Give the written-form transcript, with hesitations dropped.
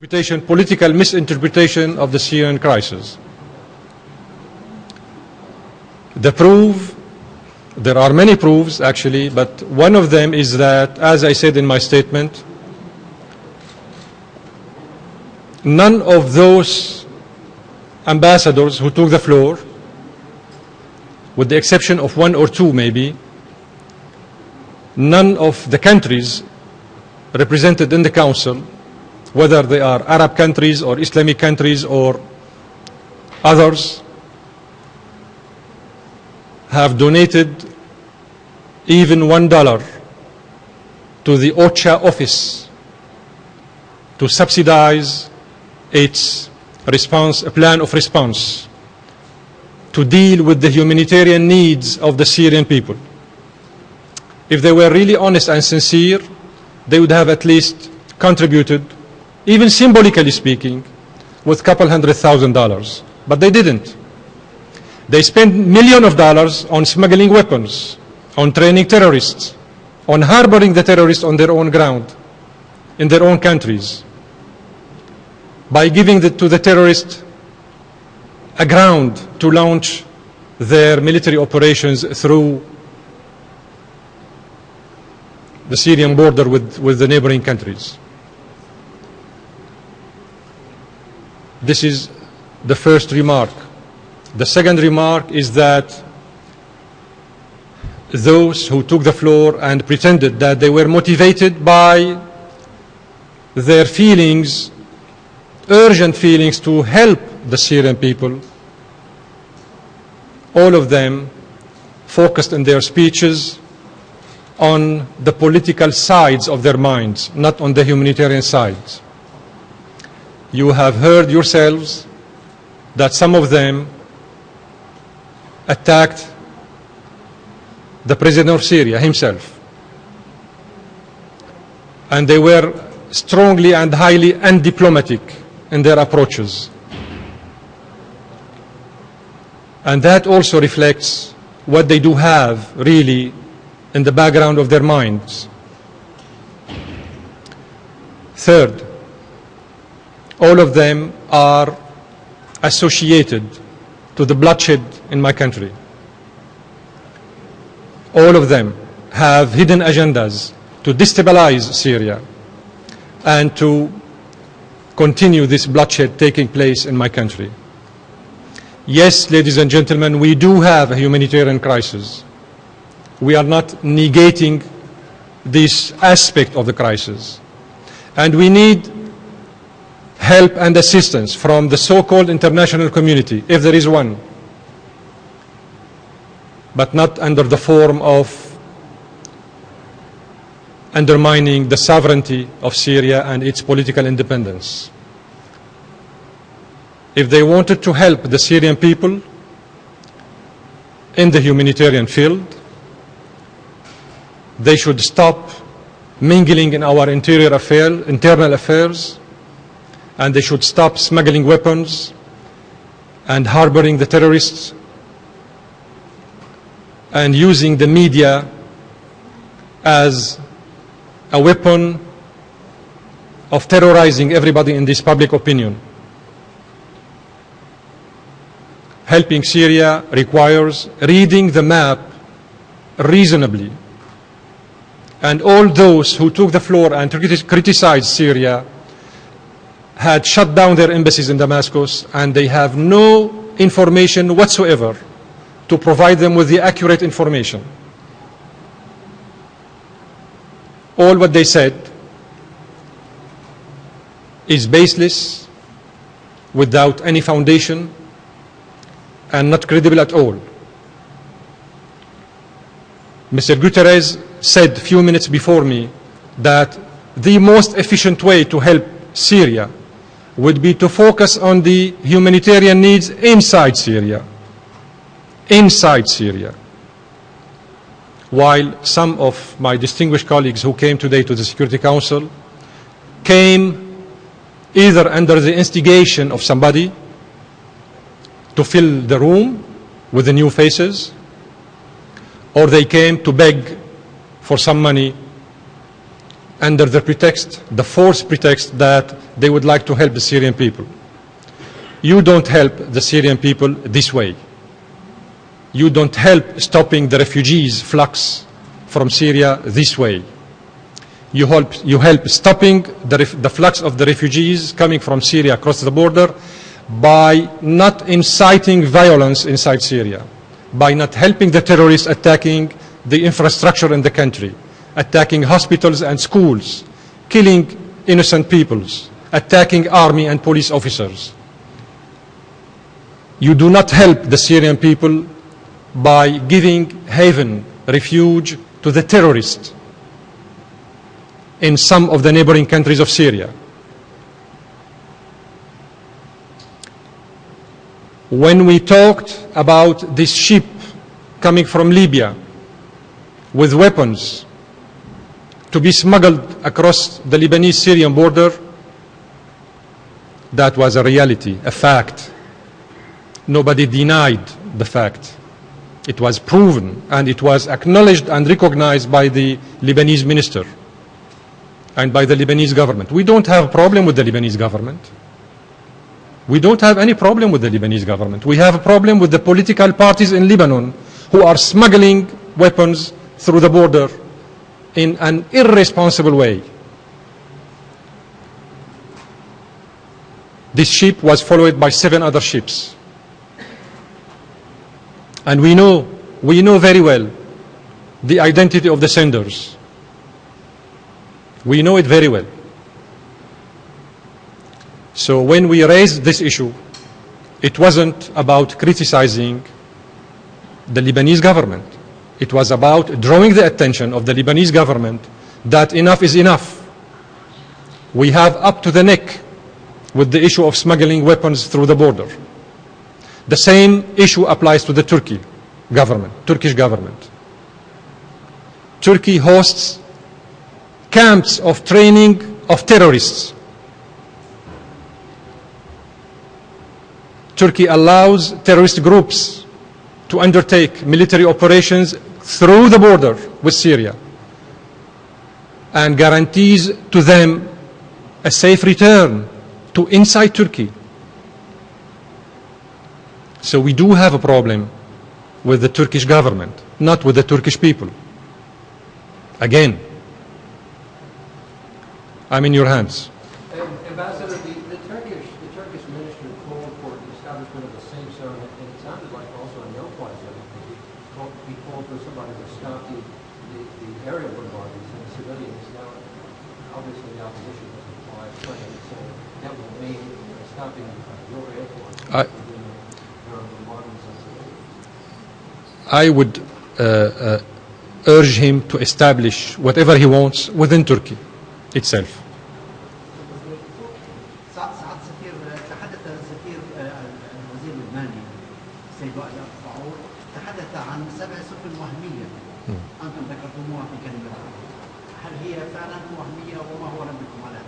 Political misinterpretation of the Syrian crisis. There are many proofs actually, but one of them is that, as I said in my statement, none of those ambassadors who took the floor, with the exception of one or two maybe, none of the countries represented in the Council, whether they are Arab countries or Islamic countries or others, have donated even $1 to the OCHA office to subsidize its plan of response to deal with the humanitarian needs of the Syrian people. If they were really honest and sincere, they would have at least contributed, even symbolically speaking, with a couple $100,000. But they didn't. They spent millions of dollars on smuggling weapons, on training terrorists, on harboring the terrorists on their own ground, in their own countries, by giving to the terrorists a ground to launch their military operations through the Syrian border with the neighboring countries. This is the first remark. The second remark is that those who took the floor and pretended that they were motivated by their feelings, urgent feelings to help the Syrian people, all of them focused in their speeches on the political sides of their minds, not on the humanitarian sides. You have heard yourselves that some of them attacked the president of Syria himself. And they were strongly and highly undiplomatic in their approaches. And that also reflects what they do have really in the background of their minds. Third, all of them are associated to the bloodshed in my country. All of them have hidden agendas to destabilize Syria and to continue this bloodshed taking place in my country. Yes, ladies and gentlemen, we do have a humanitarian crisis. We are not negating this aspect of the crisis. And we need help and assistance from the so-called international community, if there is one, but not under the form of undermining the sovereignty of Syria and its political independence. If they wanted to help the Syrian people in the humanitarian field, they should stop mingling in our internal affairs, and they should stop smuggling weapons and harboring the terrorists and using the media as a weapon of terrorizing everybody in this public opinion. Helping Syria requires reading the map reasonably. And all those who took the floor and criticized Syria had shut down their embassies in Damascus, and they have no information whatsoever to provide them with the accurate information. All what they said is baseless, without any foundation, and not credible at all. Mr. Guterres said a few minutes before me that the most efficient way to help Syria would be to focus on the humanitarian needs inside Syria. Inside Syria. While some of my distinguished colleagues who came today to the Security Council came either under the instigation of somebody to fill the room with the new faces, or they came to beg for some money under the pretext, the false pretext that they would like to help the Syrian people. You don't help the Syrian people this way. You don't help stopping the refugees' flux from Syria this way. You help stopping the flux of the refugees coming from Syria across the border by not inciting violence inside Syria, by not helping the terrorists attacking the infrastructure in the country, attacking hospitals and schools, killing innocent peoples, attacking army and police officers. You do not help the Syrian people by giving haven, refuge to the terrorists in some of the neighboring countries of Syria. When we talked about this ship coming from Libya with weapons to be smuggled across the Lebanese-Syrian border, that was a reality, a fact. Nobody denied the fact. It was proven, and it was acknowledged and recognized by the Lebanese minister and by the Lebanese government. We don't have a problem with the Lebanese government. We don't have any problem with the Lebanese government. We have a problem with the political parties in Lebanon who are smuggling weapons through the border in an irresponsible way. This ship was followed by 7 other ships. And we know very well the identity of the senders. We know it very well. So when we raised this issue, it wasn't about criticizing the Lebanese government. It was about drawing the attention of the Lebanese government that enough is enough. We have up to the neck with the issue of smuggling weapons through the border. The same issue applies to the Turkish government. Turkey hosts camps of training of terrorists. Turkey allows terrorist groups to undertake military operations through the border with Syria and guarantees to them a safe return to inside Turkey. So we do have a problem with the Turkish government, not with the Turkish people. Again, I'm in your hands. Ambassador, the Turkish minister called for the establishment of a safe zone, and it sounded like also a no-fly zone. He called for somebody to stop the aerial bombardments and the civilians. Now, obviously, the opposition doesn't fly a plane, so that would mean stopping your airport. I would urge him to establish whatever he wants within Turkey itself. تحدث السفير الوزير اللبناني السيد وائل الطاعون تحدث عن 7 سفن وهمية أنتم ذكرتموها في كلمتكم. هل هي فعلا وهمية وما هو ردكم على ذلك؟